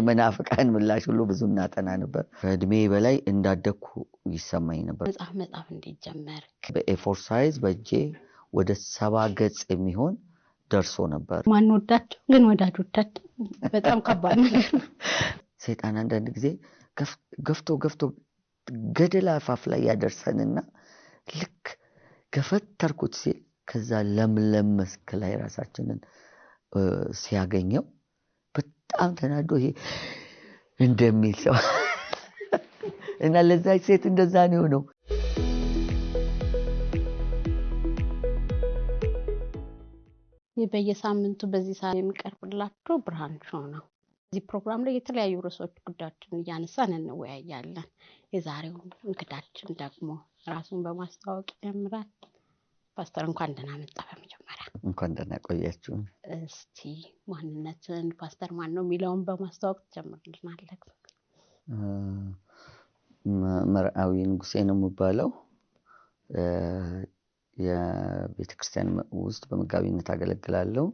መናፍቃን ምላሽ ሁሉ ብዙ እናጠና ነበር። እድሜ በላይ እንዳደኩ ይሰማኝ ነበር። መጽሐፍ እንዲጀመር በኤ4 ሳይዝ በእጄ ወደ 70 ገጽ የሚሆን ደርሶ ነበር። ማን ወዳቸው ግን ወዳጆቻችን በጣም ከባድ ነገር ነው። ሰይጣን አንዳንድ ጊዜ ገፍቶ ገደል አፋፍ ላይ ያደርሰንና ልክ ገፈተርኩት ሲል ከዛ ለምለም መስክ ላይ ራሳችንን ሲያገኘው በጣም ተናዶ ይሄ እንደሚል ሰው እና ለዛች ሴት እንደዛ ነው። በየሳምንቱ በዚህ ሰዓት የሚቀርብላችሁ ብርሃን ሾው ነው። እዚህ ፕሮግራም ላይ የተለያዩ ርዕሶች ጉዳዮችን እያነሳን እንወያያለን። የዛሬው እንግዳችን ደግሞ ራሱን በማስተዋወቅ ጀምራል። ፓስተር እንኳን ደህና መጣ። በመጀመሪያ እንኳን ደህና ቆያችሁ። እስቲ ማንነትን ፓስተር ማን ነው የሚለውን በማስተዋወቅ ጀምርልናለህ። መርአዊ ንጉሴ ነው የምባለው። የቤተክርስቲያን ውስጥ በመጋቢነት አገለግላለሁ።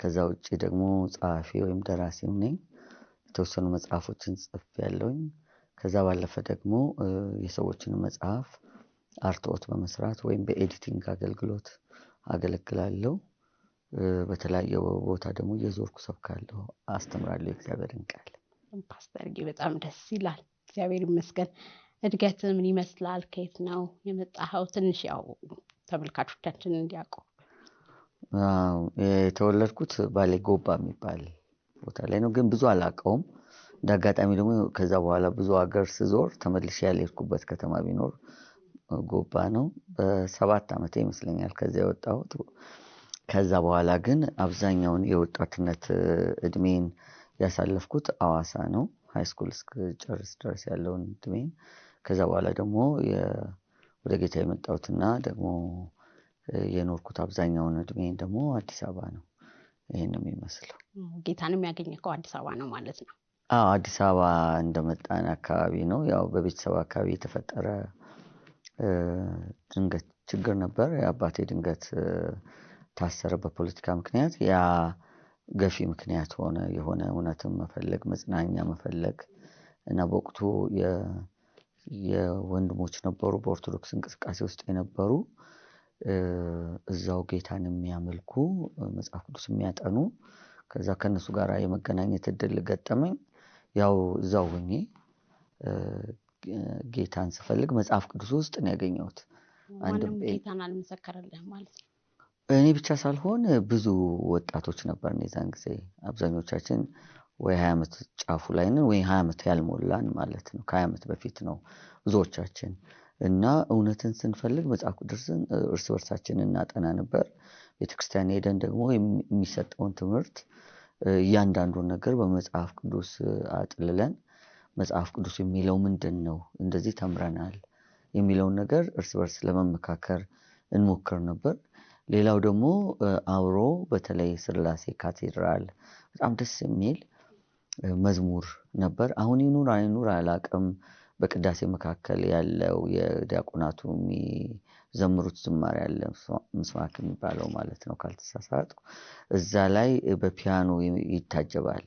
ከዛ ውጪ ደግሞ ጸሐፊ ወይም ደራሲው ነኝ። የተወሰኑ መጽሐፎችን ጽፌያለሁኝ። ከዛ ባለፈ ደግሞ የሰዎችን መጽሐፍ አርትዖት በመስራት ወይም በኤዲቲንግ አገልግሎት አገለግላለሁ። በተለያየ ቦታ ደግሞ እየዞርኩ ሰብካለሁ፣ አስተምራለሁ የእግዚአብሔርን ቃል። ፓስተር በጣም ደስ ይላል። እግዚአብሔር ይመስገን። እድገት ምን ይመስላል? ከየት ነው የመጣኸው? ትንሽ ያው ተመልካቾቻችን እንዲያውቁ። የተወለድኩት ባሌ ጎባ የሚባል ቦታ ላይ ነው፣ ግን ብዙ አላውቀውም። እንዳጋጣሚ ደግሞ ከዛ በኋላ ብዙ ሀገር ስዞር ተመልሼ ያልሄድኩበት ከተማ ቢኖር ጎባ ነው። በ7 ዓመቴ ይመስለኛል ከዛ የወጣሁት። ከዛ በኋላ ግን አብዛኛውን የወጣትነት እድሜን ያሳለፍኩት አዋሳ ነው፣ ሃይስኩል እስክጨርስ ድረስ ያለውን እድሜን። ከዛ በኋላ ደግሞ ወደ ጌታ የመጣሁትና ደግሞ የኖርኩት አብዛኛውን እድሜን ደግሞ አዲስ አበባ ነው። ይሄን ነው የሚመስለው። ጌታንም ያገኘከው አዲስ አበባ ነው ማለት ነው? አዎ፣ አዲስ አበባ እንደመጣን አካባቢ ነው። ያው በቤተሰብ አካባቢ የተፈጠረ ድንገት ችግር ነበር። የአባቴ ድንገት ታሰረ በፖለቲካ ምክንያት። ያ ገፊ ምክንያት ሆነ። የሆነ እውነትን መፈለግ፣ መጽናኛ መፈለግ እና በወቅቱ የወንድሞች ነበሩ በኦርቶዶክስ እንቅስቃሴ ውስጥ የነበሩ እዛው ጌታን የሚያመልኩ መጽሐፍ ቅዱስ የሚያጠኑ። ከዛ ከነሱ ጋር የመገናኘት እድል ገጠመኝ። ያው እዛው ሆኜ ጌታን ስፈልግ መጽሐፍ ቅዱስ ውስጥ ነው ያገኘሁት። ማንም ጌታን አልመሰከረልህም ማለት ነው? እኔ ብቻ ሳልሆን ብዙ ወጣቶች ነበርን የዛን ጊዜ። አብዛኞቻችን ወይ 20 ዓመት ጫፉ ላይ ነን ወይ 20 ዓመት ያልሞላን ማለት ነው። ከ20 ዓመት በፊት ነው ብዙዎቻችን። እና እውነትን ስንፈልግ መጽሐፍ ቅዱስን እርስ በርሳችን እናጠና ነበር። ቤተክርስቲያን ሄደን ደግሞ የሚሰጠውን ትምህርት እያንዳንዱን ነገር በመጽሐፍ ቅዱስ አጥልለን መጽሐፍ ቅዱስ የሚለው ምንድነው፣ እንደዚህ ተምረናል የሚለውን ነገር እርስ በርስ ለመመካከር እንሞክር ነበር። ሌላው ደግሞ አብሮ በተለይ ስላሴ ካቴድራል በጣም ደስ የሚል መዝሙር ነበር። አሁን ይኑር አይኑር አላውቅም። በቅዳሴ መካከል ያለው የዲያቆናቱ የሚዘምሩት ዝማሬ ያለ ምስማክ የሚባለው ማለት ነው ካልተሳሳትኩ። እዛ ላይ በፒያኖ ይታጀባል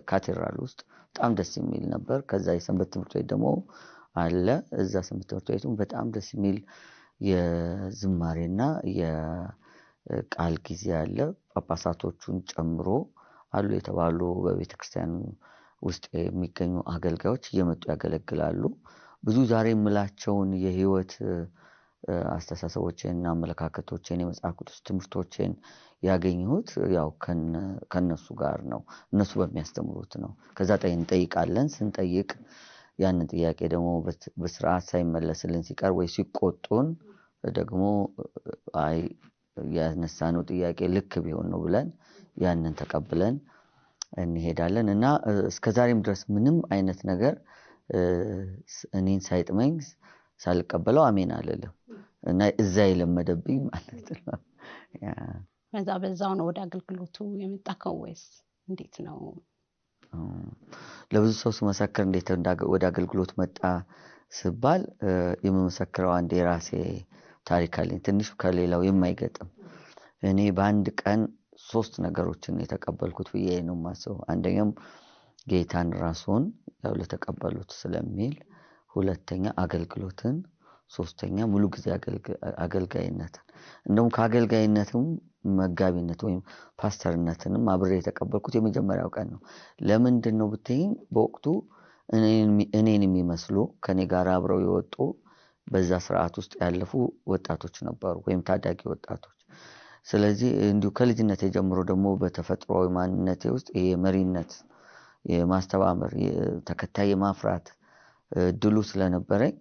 ካቴድራል ውስጥ። በጣም ደስ የሚል ነበር። ከዛ የሰንበት ትምህርት ቤት ደግሞ አለ። እዛ ሰንበት ትምህርት ቤቱ በጣም ደስ የሚል የዝማሬና የቃል ጊዜ አለ። ጳጳሳቶቹን ጨምሮ አሉ የተባሉ በቤተክርስቲያን ውስጥ የሚገኙ አገልጋዮች እየመጡ ያገለግላሉ። ብዙ ዛሬ የምላቸውን የህይወት አስተሳሰቦችንና አመለካከቶችን የመጽሐፍ ቅዱስ ትምህርቶችን ያገኘሁት ያው ከነሱ ጋር ነው። እነሱ በሚያስተምሩት ነው። ከዛ እንጠይቃለን። ስንጠይቅ ያንን ጥያቄ ደግሞ በስርዓት ሳይመለስልን ሲቀር ወይ ሲቆጡን ደግሞ አይ ያነሳነው ጥያቄ ልክ ቢሆን ነው ብለን ያንን ተቀብለን እንሄዳለን። እና እስከዛሬም ድረስ ምንም አይነት ነገር እኔን ሳይጥመኝ ሳልቀበለው አሜን አልልም። እና እዛ የለመደብኝ ማለት ነው። በዛው ነው ወደ አገልግሎቱ የመጣከው ወይስ እንዴት ነው? ለብዙ ሰው ስመሰክር እንዴት ወደ አገልግሎት መጣ ስባል የምመሰክረው አንድ የራሴ ታሪክ አለኝ፣ ትንሽ ከሌላው የማይገጥም። እኔ በአንድ ቀን 3 ነገሮችን የተቀበልኩት ብዬ ነው የማስበው። አንደኛው ጌታን ራሱን ያው ለተቀበሉት ስለሚል፣ ሁለተኛ አገልግሎትን፣ ሶስተኛ ሙሉ ጊዜ አገልጋይነትን። እንደውም ከአገልጋይነትም መጋቢነት ወይም ፓስተርነትንም አብሬ የተቀበልኩት የመጀመሪያው ቀን ነው። ለምንድን ነው ብትይኝ በወቅቱ እኔን የሚመስሉ ከኔ ጋር አብረው የወጡ በዛ ስርዓት ውስጥ ያለፉ ወጣቶች ነበሩ ወይም ታዳጊ ወጣቶች። ስለዚህ እንዲሁ ከልጅነቴ ጀምሮ ደግሞ በተፈጥሯዊ ማንነቴ ውስጥ ይሄ መሪነት፣ የማስተባበር፣ ተከታይ የማፍራት እድሉ ስለነበረኝ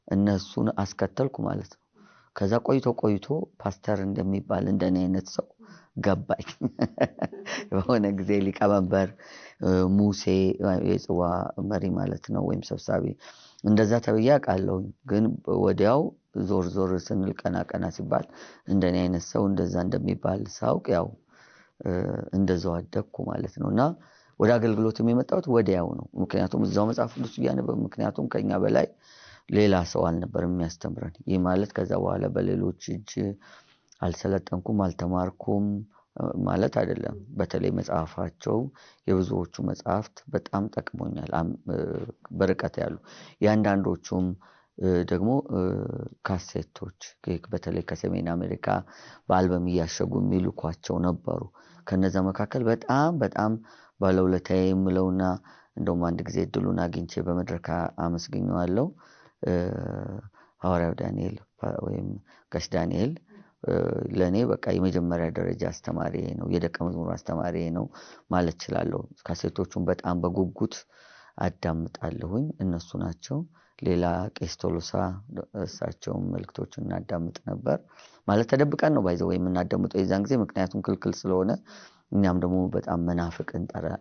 እነሱን አስከተልኩ ማለት ነው። ከዛ ቆይቶ ፓስተር እንደሚባል እንደኔ አይነት ሰው ገባኝ። በሆነ ጊዜ ሊቀመንበር ሙሴ የጽዋ መሪ ማለት ነው ወይም ሰብሳቢ እንደዛ ተብዬ አውቃለሁ። ግን ወዲያው ዞር ስንል ቀና ሲባል እንደኔ አይነት ሰው እንደዛ እንደሚባል ሳውቅ ያው እንደዛው አደግኩ ማለት ነውና ወደ አገልግሎትም የመጣሁት ወዲያው ነው። ምክንያቱም እዛው መጽሐፍ ቅዱስ እያነበብን፣ ምክንያቱም ከኛ በላይ ሌላ ሰው አልነበረም የሚያስተምረን። ይህ ማለት ከዛ በኋላ በሌሎች እጅ አልሰለጠንኩም አልተማርኩም ማለት አይደለም። በተለይ መጽሐፋቸው የብዙዎቹ መጽሐፍት በጣም ጠቅሞኛል፣ በርቀት ያሉ የአንዳንዶቹም ደግሞ ካሴቶች በተለይ ከሰሜን አሜሪካ በአልበም እያሸጉ የሚልኳቸው ነበሩ። ከነዛ መካከል በጣም ባለውለታዬ የምለውና እንደውም አንድ ጊዜ እድሉን አግኝቼ በመድረክ አመስግኘዋለሁ ሐዋርያው ዳንኤል ወይም ጋሽ ዳንኤል ለኔ በቃ የመጀመሪያ ደረጃ አስተማሪ ነው፣ የደቀ መዝሙር አስተማሪ ነው ማለት እችላለሁ። ካሴቶቹን በጣም በጉጉት አዳምጣለሁኝ። እነሱ ናቸው። ሌላ ቄስ ቶሎሳ እሳቸውን መልእክቶችን እናዳምጥ ነበር። ማለት ተደብቀን ነው ባይዘው የምናዳምጠው የዛን ጊዜ፣ ምክንያቱም ክልክል ስለሆነ። እኛም ደግሞ በጣም መናፍቅ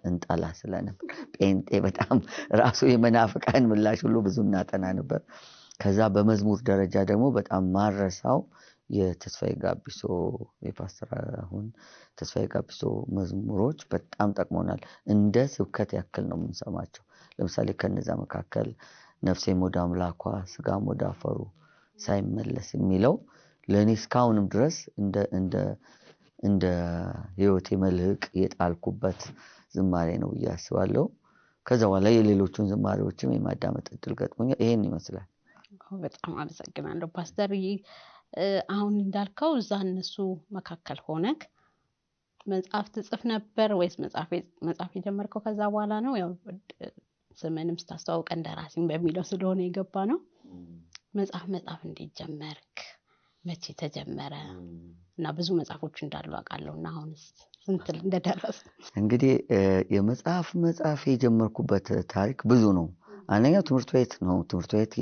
እንጠላ ስለነበር ጴንጤ በጣም ራሱ የመናፍቃን ምላሽ ሁሉ ብዙ እናጠና ነበር። ከዛ በመዝሙር ደረጃ ደግሞ በጣም ማረሳው የተስፋዬ ጋቢሶ የፓስተር አሁን ተስፋዬ ጋቢሶ መዝሙሮች በጣም ጠቅሞናል። እንደ ስብከት ያክል ነው የምንሰማቸው። ለምሳሌ ከነዛ መካከል ነፍሴም ወደ አምላኳ ስጋም ወደ አፈሩ ሳይመለስ የሚለው ለኔ እስካሁንም ድረስ እንደ ህይወቴ መልህቅ የጣልኩበት ዝማሬ ነው ብዬ አስባለሁ። ከዛ በኋላ የሌሎቹን ዝማሬዎችም የማዳመጥ እድል ገጥሞኛል። ይሄን ይመስላል። በጣም አመሰግናለሁ ፓስተር። አሁን እንዳልከው እዛ እነሱ መካከል ሆነክ መጽሐፍ ትጽፍ ነበር ወይስ መጽሐፍ የጀመርከው ከዛ በኋላ ነው? ያው ስምንም ስታስተዋውቅ እንደራሲም በሚለው ስለሆነ የገባ ነው። መጽሐፍ እንዴት ጀመርክ? መቼ ተጀመረ? እና ብዙ መጽሐፎች እንዳሉ አውቃለሁና አሁንስ ስንት እንደደረሰ? እንግዲህ የመጽሐፍ የጀመርኩበት ታሪክ ብዙ ነው። አንደኛው ትምህርት ቤት ነው። ትምህርት ቤት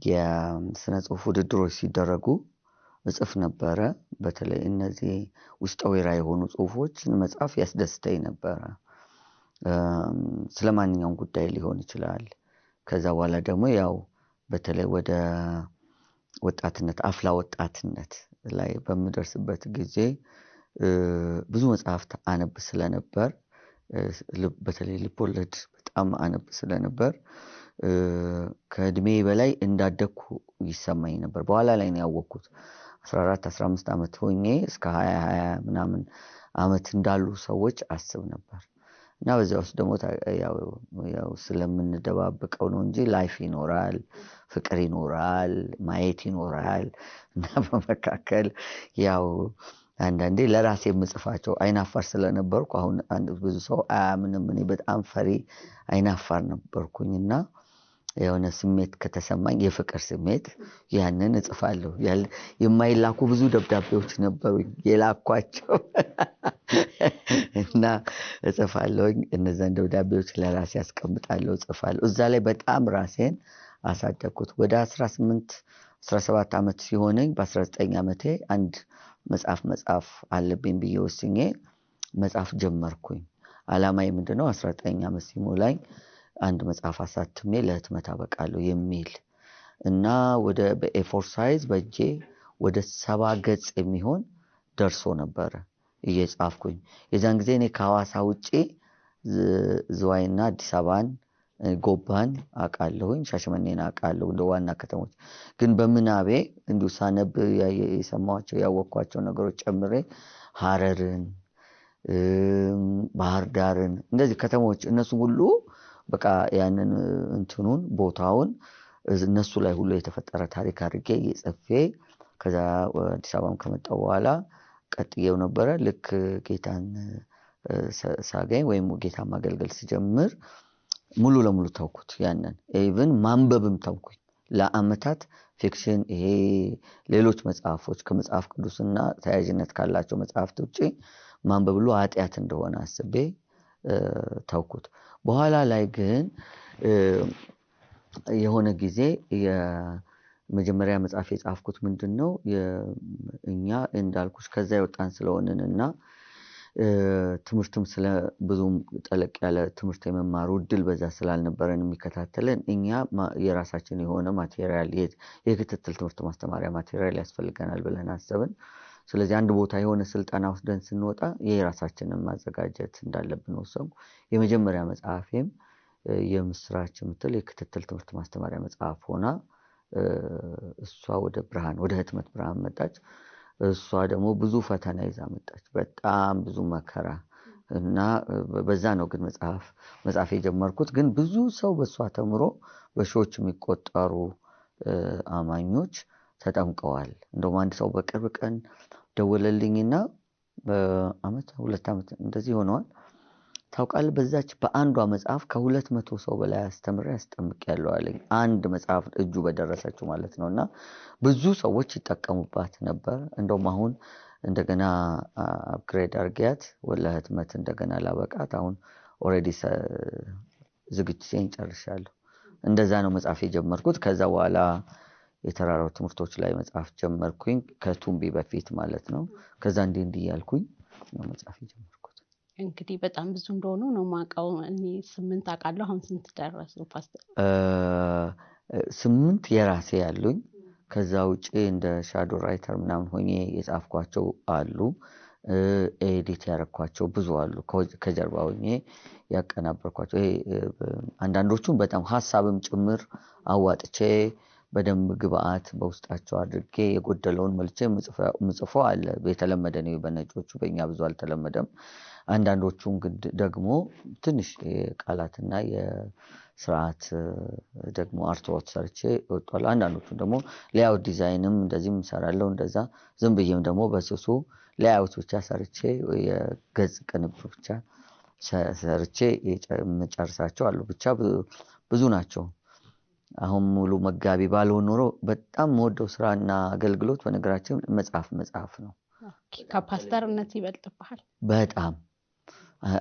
የስነ ጽሁፍ ውድድሮች ሲደረጉ እጽፍ ነበረ። በተለይ እነዚህ ውስጠ ወይራ የሆኑ ጽሁፎችን መጽሐፍ ያስደስተኝ ነበረ። ስለማንኛውም ጉዳይ ሊሆን ይችላል። ከዛ በኋላ ደግሞ ያው በተለይ ወደ ወጣትነት አፍላ ወጣትነት ላይ በምደርስበት ጊዜ ብዙ መጽሐፍት አነብ ስለነበር፣ በተለይ ልቦለድ በጣም አነብ ስለነበር ከእድሜ በላይ እንዳደኩ ይሰማኝ ነበር። በኋላ ላይ ነው ያወቅኩት። 14-15 ዓመት ሆኜ እስከ 20 ምናምን ዓመት እንዳሉ ሰዎች አስብ ነበር። እና በዚያ ውስጥ ደግሞ ያው ስለምንደባበቀው ነው እንጂ ላይፍ ይኖራል፣ ፍቅር ይኖራል፣ ማየት ይኖራል። እና በመካከል ያው አንዳንዴ ለራሴ የምጽፋቸው አይናፋር ስለነበርኩ አሁን ብዙ ሰው አያምንም፣ እኔ በጣም ፈሪ አይናፋር ነበርኩኝና የሆነ ስሜት ከተሰማኝ የፍቅር ስሜት ያንን እጽፋለሁ። የማይላኩ ብዙ ደብዳቤዎች ነበሩኝ የላኳቸው እና እጽፋለሁኝ። እነዛን ደብዳቤዎች ለራሴ አስቀምጣለሁ፣ እጽፋለሁ። እዛ ላይ በጣም ራሴን አሳደግኩት። ወደ 17 ዓመት ሲሆነኝ በ19 ዓመቴ አንድ መጽሐፍ አለብኝ ብዬ ወስኜ መጽሐፍ ጀመርኩኝ። ዓላማዬ ምንድነው? 19 ዓመት ሲሞላኝ አንድ መጽሐፍ አሳትሜ ለህትመት አበቃለሁ የሚል እና ወደ በኤ4 ሳይዝ በእጄ ወደ 70 ገጽ የሚሆን ደርሶ ነበረ እየጻፍኩኝ። የዛን ጊዜ እኔ ከሐዋሳ ውጪ ዝዋይና አዲስ አበባን፣ ጎባን አውቃለሁኝ፣ ሻሸመኔን አውቃለሁ እንደ ዋና ከተሞች። ግን በምናቤ እንዲሁ ሳነብ የሰማኋቸው ያወቅኳቸው ነገሮች ጨምሬ ሐረርን፣ ባህር ዳርን እንደዚህ ከተሞች እነሱ ሁሉ በቃ ያንን እንትኑን ቦታውን እነሱ ላይ ሁሉ የተፈጠረ ታሪክ አድርጌ ጽፌ ከዛ አዲስ አበባም ከመጣሁ በኋላ ቀጥዬው ነበረ። ልክ ጌታን ሳገኝ ወይም ጌታን ማገልገል ሲጀምር ሙሉ ለሙሉ ተውኩት። ያንን ኢቭን ማንበብም ተውኩኝ ለአመታት። ፊክሽን ይሄ ሌሎች መጽሐፎች ከመጽሐፍ ቅዱስና ተያያዥነት ካላቸው መጽሐፍት ውጪ ማንበብ ሁሉ ኃጢአት እንደሆነ አስቤ ተውኩት። በኋላ ላይ ግን የሆነ ጊዜ የመጀመሪያ መጽሐፍ የጻፍኩት ምንድነው እኛ እንዳልኩሽ ከዛ የወጣን ስለሆነንና ትምህርትም ስለ ብዙም ጠለቅ ያለ ትምህርት የመማሩ እድል በዛ ስላልነበረን የሚከታተለን እኛ የራሳችን የሆነ ማቴሪያል የክትትል ትምህርት ማስተማሪያ ማቴሪያል ያስፈልገናል ብለን አሰብን። ስለዚህ አንድ ቦታ የሆነ ስልጠና ወስደን ስንወጣ የራሳችንን ማዘጋጀት እንዳለብን ወሰንኩ። የመጀመሪያ መጽሐፌም የምስራች የምትል የክትትል ትምህርት ማስተማሪያ መጽሐፍ ሆና እሷ ወደ ህትመት ብርሃን መጣች። እሷ ደግሞ ብዙ ፈተና ይዛ መጣች፣ በጣም ብዙ መከራ እና በዛ ነው ግን መጽሐፍ የጀመርኩት። ግን ብዙ ሰው በሷ ተምሮ በሺዎች የሚቆጠሩ አማኞች ተጠምቀዋል። እንደውም አንድ ሰው በቅርብ ቀን ደወለልኝና በአመት 2 አመት እንደዚህ ሆነዋል ታውቃለህ በዛች በአንዷ መጽሐፍ ከ200 ሰው በላይ አስጠምቄያለሁ አለኝ። አንድ መጽሐፍ እጁ በደረሰችው ማለት ነውና ብዙ ሰዎች ይጠቀሙባት ነበር። እንደውም አሁን እንደገና አፕግሬድ አድርጌያት ለህትመት እንደገና ላበቃት አሁን ኦሬዲ ዝግጅቴን ጨርሻለሁ። እንደዛ ነው መጽሐፍ የጀመርኩት። ከዛ በኋላ የተራራው ትምህርቶች ላይ መጽሐፍ ጀመርኩኝ ከቱምቢ በፊት ማለት ነው። ከዛ እንዲህ ያልኩኝ ነው መጽሐፍ የጀመርኩት። እንግዲህ በጣም ብዙ እንደሆኑ ነው ማውቀው። እኔ 8 አውቃለሁ። አሁን ስንት ደረሱ ፓስተር? 8 የራሴ ያሉኝ። ከዛ ውጪ እንደ ሻዶ ራይተር ምናምን ሆኜ የጻፍኳቸው አሉ። ኤዲት ያረኳቸው ብዙ አሉ። ከጀርባ ሆኜ ያቀናበርኳቸው አንዳንዶቹም በጣም ሐሳብም ጭምር አዋጥቼ በደንብ ግብአት በውስጣቸው አድርጌ የጎደለውን መልቼ ምጽፈው አለ። የተለመደ ነው በነጮቹ፣ በእኛ ብዙ አልተለመደም። አንዳንዶቹን ደግሞ ትንሽ የቃላትና የስርዓት ደግሞ አርትወርክ ሰርቼ ወጥቷል። አንዳንዶቹን ደግሞ ሌአውት ዲዛይንም እንደዚህም ሰራለሁ። እንደዛ ዝም ብዬም ደግሞ በስሱ ሌአውት ብቻ ሰርቼ የገጽ ቅንብር ብቻ ሰርቼ የጨርሳቸው አሉ። ብቻ ብዙ ናቸው። አሁን ሙሉ መጋቢ ባልሆን ኖሮ በጣም የምወደው ስራና አገልግሎት በነገራችን መጽሐፍ ነው። ከፓስተርነት ይበልጥብሃል በጣም።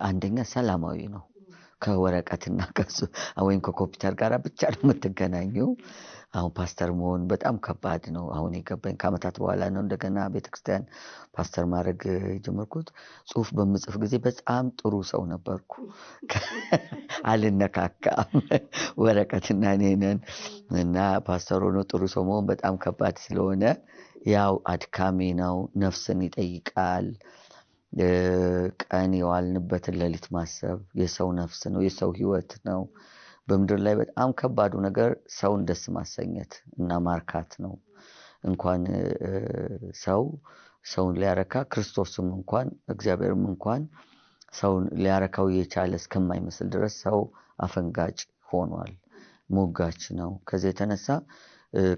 አንደኛ ሰላማዊ ነው። ከወረቀትና ወይም ከኮምፒውተር ጋር ብቻ ነው የምትገናኘው። አሁን ፓስተር መሆን በጣም ከባድ ነው። አሁን የገባኝ ከአመታት በኋላ ነው እንደገና ቤተክርስቲያን ፓስተር ማድረግ የጀመርኩት። ጽሁፍ በምጽፍ ጊዜ በጣም ጥሩ ሰው ነበርኩ። አልነካካም። ወረቀትና እኔ ነን እና ፓስተር ሆኖ ጥሩ ሰው መሆን በጣም ከባድ ስለሆነ ያው አድካሚ ነው። ነፍስን ይጠይቃል። ቀን የዋልንበትን ሌሊት ማሰብ የሰው ነፍስ ነው፣ የሰው ህይወት ነው። በምድር ላይ በጣም ከባዱ ነገር ሰውን ደስ ማሰኘት እና ማርካት ነው። እንኳን ሰውን ሊያረካ ክርስቶስም እንኳን እግዚአብሔርም እንኳን ሰውን ሊያረካው የቻለ እስከማይመስል ድረስ ሰው አፈንጋጭ ሆኗል፣ ሞጋች ነው። ከዚህ የተነሳ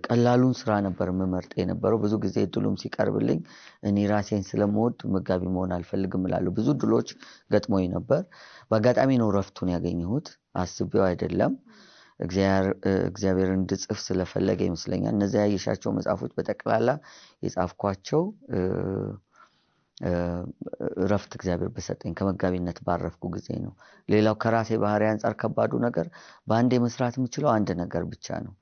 ቀላሉን ስራ ነበር መመርጥ የነበረው። ብዙ ጊዜ እድሉም ሲቀርብልኝ እኔ ራሴን ስለምወድ መጋቢ መሆን አልፈልግም እላለሁ። ብዙ እድሎች ገጥሞኝ ነበር። በአጋጣሚ ነው ረፍቱን ያገኘሁት፣ አስቤው አይደለም። እግዚአብሔር እንድጽፍ ስለፈለገ ይመስለኛል። እነዚያ ያየሻቸው መጽሐፎች በጠቅላላ የጻፍኳቸው ረፍት እግዚአብሔር በሰጠኝ ከመጋቢነት ባረፍኩ ጊዜ ነው። ሌላው ከራሴ ባህሪ አንፃር ከባዱ ነገር በአንዴ መስራት የምችለው አንድ ነገር ብቻ ነው።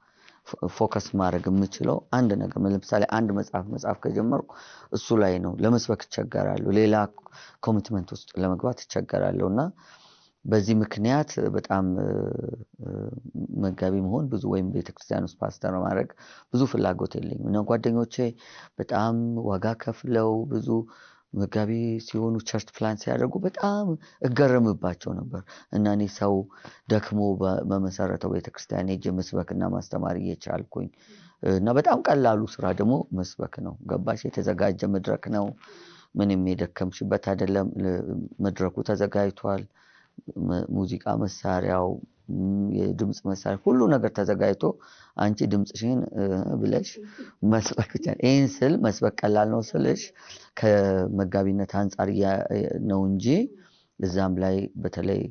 ፎከስ ማድረግ የምችለው አንድ ነገር። ለምሳሌ አንድ መጽሐፍ ከጀመርኩ እሱ ላይ ነው። ለመስበክ እቸገራለሁ፣ ሌላ ኮሚትመንት ውስጥ ለመግባት እቸገራለሁ እና በዚህ ምክንያት በጣም መጋቢ መሆን ብዙ ወይም ቤተክርስቲያን ውስጥ ፓስተር ማድረግ ብዙ ፍላጎት የለኝም። እና ጓደኞቼ በጣም ዋጋ ከፍለው ብዙ መጋቢ ሲሆኑ ቸርች ፕላን ሲያደርጉ በጣም እገረምባቸው ነበር። እና እኔ ሰው ደክሞ በመሰረተው ቤተክርስቲያን ሄጄ መስበክና ማስተማር እየቻልኩኝ እና በጣም ቀላሉ ስራ ደግሞ መስበክ ነው። ገባሽ? የተዘጋጀ መድረክ ነው። ምንም የደከምሽበት አይደለም። መድረኩ ተዘጋጅቷል። ሙዚቃ መሳሪያው፣ የድምጽ መሳሪያ፣ ሁሉ ነገር ተዘጋጅቶ አንቺ ድምጽሽን ብለሽ መስበክ ብቻ። ይሄን ስል መስበክ ቀላል ነው ስልሽ ከመጋቢነት አንፃር ነው እንጂ እዛም ላይ በተለይ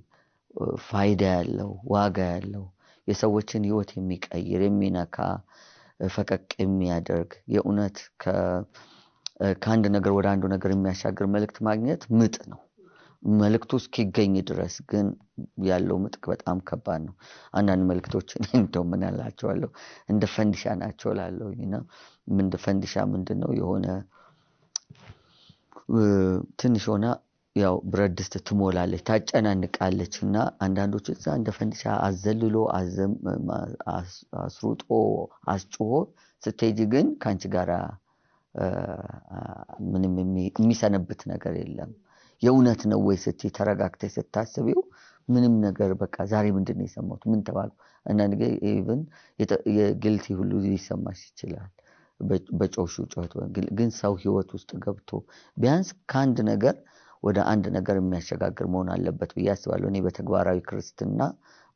ፋይዳ ያለው ዋጋ ያለው የሰዎችን ህይወት የሚቀይር የሚነካ ፈቀቅ የሚያደርግ የእውነት ከአንድ ነገር ወደ አንዱ ነገር የሚያሻግር መልእክት ማግኘት ምጥ ነው። መልእክቱ እስኪገኝ ድረስ ግን ያለው ምጥ በጣም ከባድ ነው። አንዳንድ መልእክቶችን እንደው ምን አላቸዋለሁ እንደ ፈንዲሻ ናቸው እላለሁና እንደ ፈንዲሻ ምንድነው የሆነ ትንሽ ሆና ያው ብረት ድስት ትሞላለች፣ ታጨናንቃለች እና አንዳንዶች እዛ እንደ ፈንዲሻ አዘልሎ አስሩጦ አስጮሆ ስትሄጂ ግን ካንቺ ጋራ ምንም የሚሰነብት ነገር የለም። የእውነት ነው ወይ ስትይ ተረጋግተሽ ስታስቢው ምንም ነገር በቃ ዛሬ ምንድነው የሰማሁት ምን ተባልኩ እና ነገር ኢቭን የግልቲ ሁሉ ሊሰማሽ ይችላል በጮሹ ጮህት። ግን ሰው ህይወት ውስጥ ገብቶ ቢያንስ ከአንድ ነገር ወደ አንድ ነገር የሚያሸጋግር መሆን አለበት ብዬ አስባለሁ። እኔ በተግባራዊ ክርስትና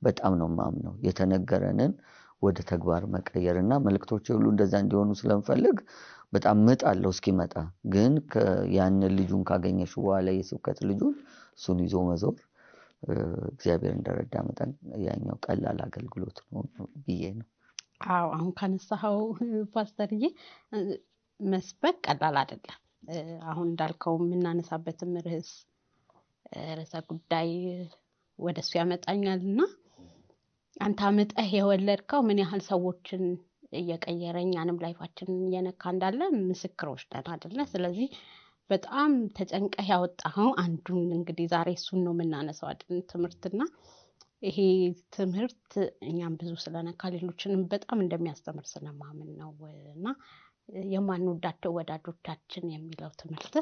በጣም ነው ማምነው። የተነገረንን ወደ ተግባር መቀየርና መልእክቶች ሁሉ እንደዛ እንዲሆኑ ስለምፈልግ በጣም መጣለው እስኪመጣ። ግን ያን ልጁን ካገኘሽ በኋላ የስብከት ልጁን እሱን ይዞ መዞር እግዚአብሔር እንደረዳ መጠን ያኛው ቀላል አገልግሎት ነው ብዬ ነው። አዎ አሁን ካነሳው ፓስተርዬ መስበክ ቀላል አይደለም። አሁን እንዳልከው የምናነሳበትም ርዕሰ ጉዳይ ወደሱ ያመጣኛልና አንተ አመጣህ የወለድከው ምን ያህል ሰዎችን እየቀየረ እኛንም ላይፋችንን እየነካ እንዳለ ምስክሮች ነን አይደለ? ስለዚህ በጣም ተጨንቀህ ያወጣኸው አንዱን እንግዲህ ዛሬ እሱን ነው የምናነሳው አይደል? ትምህርትና ይሄ ትምህርት እኛም ብዙ ስለነካ ሌሎችንም በጣም እንደሚያስተምር ስለማምን ነው። እና የማንወዳቸው ወዳጆቻችን የሚለው ትምህርት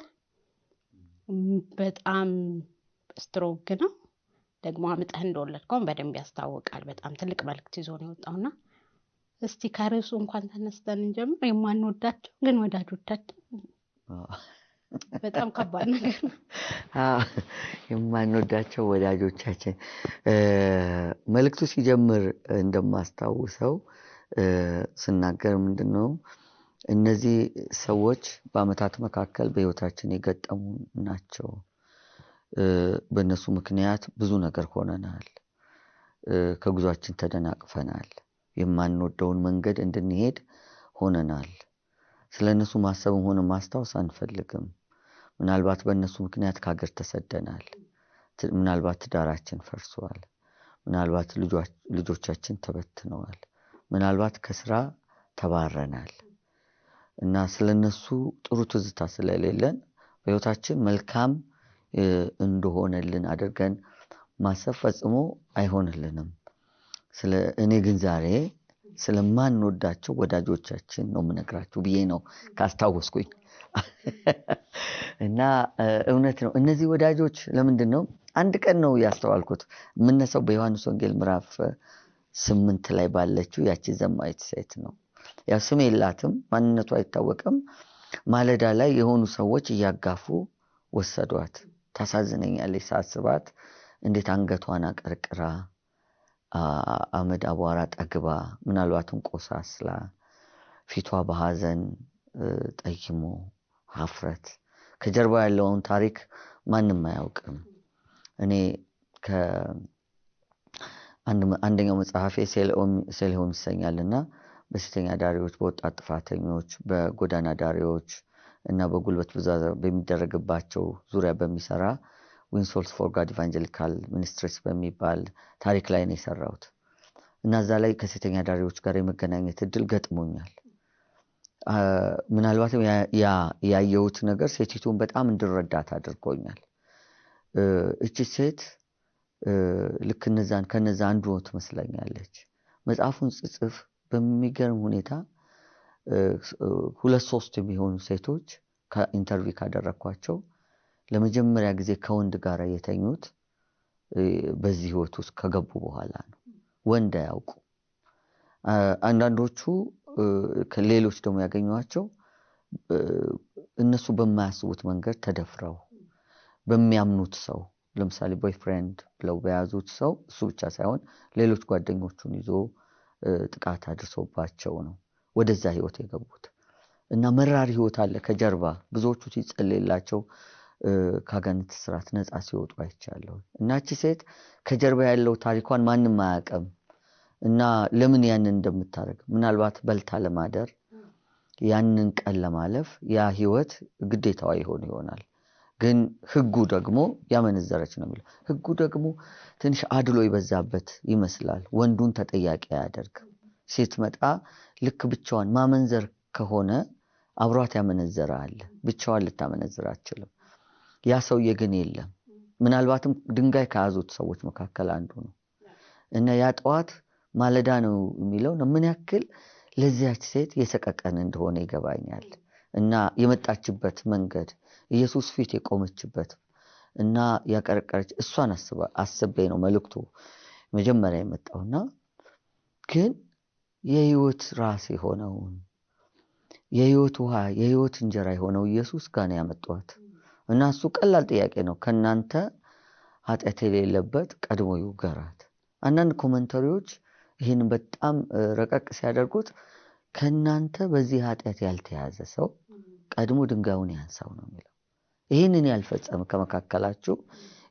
በጣም ስትሮንግ ነው። ደግሞ አመጣህ እንደወለድከው በደንብ ያስታውቃል። በጣም ትልቅ መልእክት ይዞ ነው የወጣውና እስቲ ከርዕሱ እንኳን ተነስተን እንጀምር። የማንወዳቸው ግን ወዳጆቻችን በጣም ከባድ ነገር ነው። የማንወዳቸው ወዳጆቻችን መልእክቱ ሲጀምር እንደማስታውሰው ስናገር ምንድነው እነዚህ ሰዎች በአመታት መካከል በህይወታችን የገጠሙ ናቸው። በእነሱ ምክንያት ብዙ ነገር ሆነናል። ከጉዟችን ተደናቅፈናል። የማንወደውን መንገድ እንድንሄድ ሆነናል። ስለነሱ ማሰብም ሆነ ማስታወስ አንፈልግም። ምናልባት በእነሱ ምክንያት ከሀገር ተሰደናል። ምናልባት ትዳራችን ፈርሷል። ምናልባት ልጆቻችን ተበትነዋል። ምናልባት ከስራ ተባረናል። እና ስለነሱ ጥሩ ትዝታ ስለሌለን በህይወታችን መልካም እንደሆነልን አድርገን ማሰብ ፈጽሞ አይሆንልንም። እኔ ግን ዛሬ ስለማንወዳቸው ወዳጆቻችን ነው የምነግራችሁ ብዬ ነው ካስታወስኩኝ። እና እውነት ነው እነዚህ ወዳጆች ለምንድን ነው አንድ ቀን ነው ያስተዋልኩት። የምነሳው በዮሐንስ ወንጌል ምዕራፍ 8 ላይ ባለችው ያቺ ዘማዊት ሴት ነው። ያው ስም የላትም፣ ማንነቷ አይታወቅም። ማለዳ ላይ የሆኑ ሰዎች እያጋፉ ወሰዷት። ታሳዝነኛለች ሳስባት። እንዴት አንገቷን አቀርቅራ አመድ አቧራ ጠግባ ምናልባትም ቆሳስላ ፊቷ በሐዘን ጠይሞ ሀፍረት ከጀርባ ያለውን ታሪክ ማንም አያውቅም። እኔ አንደኛው መጽሐፌ ሴልሆም ይሰኛልና በሴተኛ ዳሪዎች፣ በወጣት ጥፋተኞች፣ በጎዳና ዳሪዎች እና በጉልበት ብዝበዛ በሚደረግባቸው ዙሪያ በሚሰራ ዊንሶልስ ፎር ጋድ ኢቫንጀሊካል ሚኒስትሪስ በሚባል ታሪክ ላይ ነው የሰራሁት። እና እዛ ላይ ከሴተኛ ዳሪዎች ጋር የመገናኘት እድል ገጥሞኛል። ምናልባትም ያየሁት ነገር ሴቲቱን በጣም እንድረዳት አድርጎኛል። እቺ ሴት ልክ ከነዛ አንዱ ትመስለኛለች። መጽሐፉን ጽፍ በሚገርም ሁኔታ 2-3 የሚሆኑ ሴቶች ከኢንተርቪው ካደረኳቸው ለመጀመሪያ ጊዜ ከወንድ ጋር የተኙት በዚህ ህይወት ውስጥ ከገቡ በኋላ ነው። ወንድ አያውቁ። አንዳንዶቹ ከሌሎች ደግሞ ያገኙዋቸው እነሱ በማያስቡት መንገድ ተደፍረው በሚያምኑት ሰው ለምሳሌ ቦይፍሬንድ ብለው በያዙት ሰው እሱ ብቻ ሳይሆን ሌሎች ጓደኞቹን ይዞ ጥቃት አድርሶባቸው ነው ወደዛ ህይወት የገቡት እና መራር ህይወት አለ ከጀርባ ብዙዎቹ ሲጸልይላቸው ካጋንንት ስራት ነፃ ሲወጡ አይቻለሁ እና እቺ ሴት ከጀርባ ያለው ታሪኳን ማንንም አያውቅም እና ለምን ያንን እንደምታረግ ምናልባት በልታ ለማደር ያንን ቀን ለማለፍ ያ ህይወት ግዴታዋ ይሆናል ግን ህጉ ደግሞ ያመነዘረች ነው የሚለው ህጉ ደግሞ ትንሽ አድሎ ይበዛበት ይመስላል ወንዱን ተጠያቂ ያደርግ ሴት መጣ ልክ ብቻዋን ማመንዘር ከሆነ አብሯት ያመነዘራል ብቻዋን ልታመነዝር አትችልም ያ ሰውዬ ግን የለም ምናልባትም ድንጋይ ከያዙት ሰዎች መካከል አንዱ ነው እና ያ ጠዋት ማለዳ ነው የሚለው ምን ያክል ለዚያች ሴት የሰቀቀን እንደሆነ ይገባኛል እና የመጣችበት መንገድ ኢየሱስ ፊት የቆመችበት እና ያቀረቀረች እሷን አስበ ነው መልእክቱ መጀመሪያ የመጣውና ግን የህይወት ራስ የሆነው የህይወት ውሃ የህይወት እንጀራ የሆነው ኢየሱስ ጋር ነው ያመጣዋት እና እሱ ቀላል ጥያቄ ነው ከናንተ ኃጢአት የሌለበት ቀድሞ ይውገራት አንዳንድ ኮሜንታሪዎች ይሄን በጣም ረቀቅ ሲያደርጉት ከናንተ በዚህ ኃጢአት ያልተያዘ ሰው ቀድሞ ድንጋዩን ያንሳው ነው የሚለው ይሄንን ያልፈጸመ ከመካከላችሁ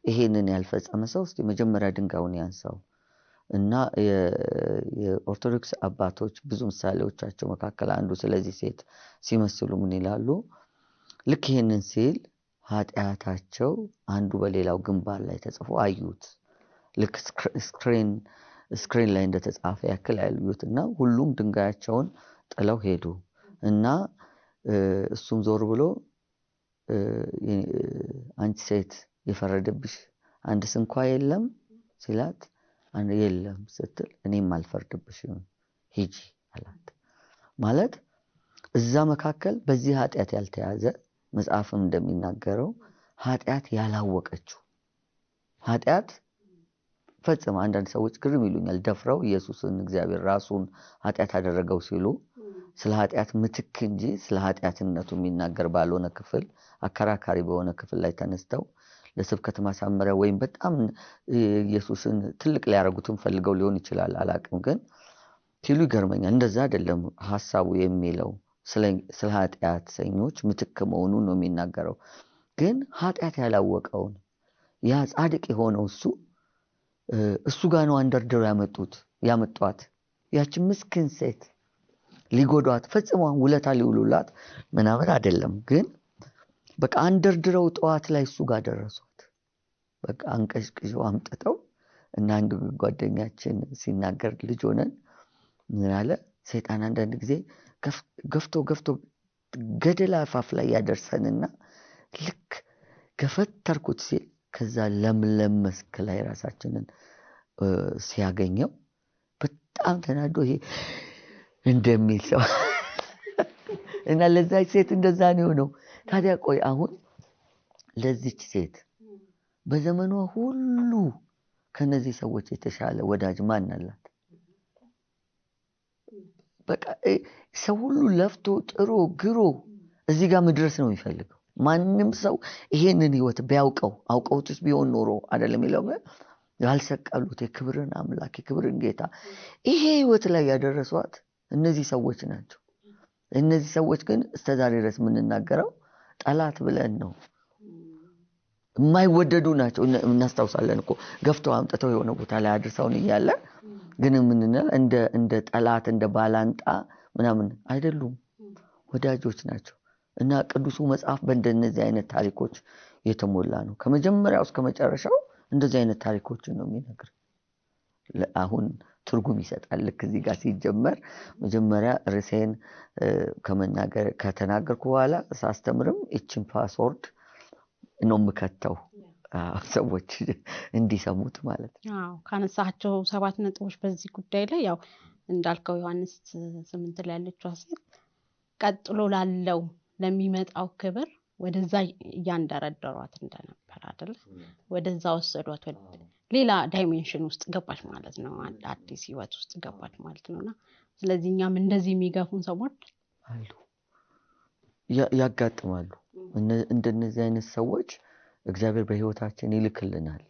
ይሄንን ያልፈጸመ ሰው እስቲ መጀመሪያ ድንጋዩን ያንሳው እና የኦርቶዶክስ አባቶች ብዙ ምሳሌዎቻቸው መካከል አንዱ ስለዚህ ሴት ሲመስሉ ምን ይላሉ ልክ ይሄንን ሲል ኃጢአታቸው አንዱ በሌላው ግንባር ላይ ተጽፎ አዩት ልክ ስክሪን ላይ እንደተጻፈ ያክል ያዩትና ሁሉም ድንጋያቸውን ጥለው ሄዱ እና እሱም ዞር ብሎ አንቺ ሴት የፈረደብሽ አንድ ስንኳ የለም ሲላት አንድ የለም ስትል እኔም አልፈርድብሽም ሂጂ አላት ማለት እዛ መካከል በዚህ ኃጢአት ያልተያዘ መጽሐፍም እንደሚናገረው ኃጢአት ያላወቀችው ኃጢአት ፈጽሞ አንዳንድ ሰዎች ግርም ይሉኛል ደፍረው ኢየሱስን እግዚአብሔር ራሱን ኃጢአት አደረገው ሲሉ ስለ ኃጢአት ምትክ እንጂ ስለ ኃጢአትነቱ የሚናገር ባልሆነ ክፍል አከራካሪ በሆነ ክፍል ላይ ተነስተው ለስብከት ማሳመሪያ ወይም በጣም ኢየሱስን ትልቅ ሊያረጉትም ፈልገው ሊሆን ይችላል አላቅም ግን ሲሉ ይገርመኛል እንደዛ አይደለም ሐሳቡ የሚለው ስለ ኃጢአተኞች ምትክ መሆኑን ነው የሚናገረው ግን ኃጢአት ያላወቀውን ያ ጻድቅ የሆነው እሱ ጋር ነው አንደርድረው ያመጧት ያቺ ምስኪን ሴት ሊጎዷት ፈጽሞ ውለታ ሊውሉላት ምናምን አይደለም ግን በቃ አንደርድረው ጠዋት ላይ እሱ ጋር ደረሱት በቃ አንቀሽቅሽው አምጥተው እና አንድ ጓደኛችን ሲናገር ልጅ ሆነን ምን አለ ሰይጣን አንዳንድ ጊዜ ገፍቶ ገደል አፋፍ ላይ ያደርሰንና ልክ ገፈተርኩት ሲል ከዛ ለምለም መስክ ላይ ራሳችንን ሲያገኘው በጣም ተናዶ ይሄ እንደሚል ሰው እና ለዛች ሴት እንደዛ ነው ታዲያ ቆይ አሁን ለዚች ሴት በዘመኗ ሁሉ ከነዚህ ሰዎች የተሻለ ወዳጅ ማን አላት በቃ ሰው ሁሉ ለፍቶ ጥሮ ግሮ እዚህ ጋር መድረስ ነው የሚፈልገው ማንንም ሰው ይሄንን ህይወት ቢያውቀው አውቀውትስ ቢሆን ኖሮ አይደለም ይለው ያልሰቀሉት የክብርን አምላክ የክብርን ጌታ ይሄ ህይወት ላይ ያደረሷት እነዚህ ሰዎች ናቸው እነዚህ ሰዎች ግን እስተዛሬ ድረስ ምንናገረው ጠላት ብለን ነው የማይወደዱ ናቸው እናስታውሳለን እኮ ገፍተው አምጥተው የሆነ ቦታ ላይ አድርሰውን ይያለ ግን ምንነል እንደ ጠላት እንደ ባላንጣ ምናምን አይደሉም ወዳጆች ናቸው እና ቅዱሱ መጽሐፍ በእንደነዚህ አይነት ታሪኮች የተሞላ ነው ከመጀመሪያው እስከ መጨረሻው እንደዚህ አይነት ታሪኮችን ነው የሚነግር አሁን ትርጉም ይሰጣል ልክ እዚህ ጋር ሲጀመር መጀመሪያ ርዕሴን ከተናገርኩ በኋላ ሳስተምርም እቺን ፓስወርድ ነው የምከተው ሰዎች እንዲሰሙት ማለት ነው አዎ ካነሳቸው 7 ነጥቦች በዚህ ጉዳይ ላይ ያው እንዳልከው ዮሐንስ 8 ላይ ያለችው ሴት ቀጥሎ ላለው ለሚመጣው ክብር ወደዛ ያንደረደሯት እንደነበር አይደል ወደዛ ወሰዷት ሌላ ዳይሜንሽን ውስጥ ገባች ማለት ነው አዲስ ህይወት ውስጥ ገባች ማለት ነውና ስለዚህ እኛም እንደዚህ የሚገፉን ሰዎች አሉ ያጋጥማሉ። እንደነዚህ አይነት ሰዎች እግዚአብሔር በህይወታችን ይልክልናል።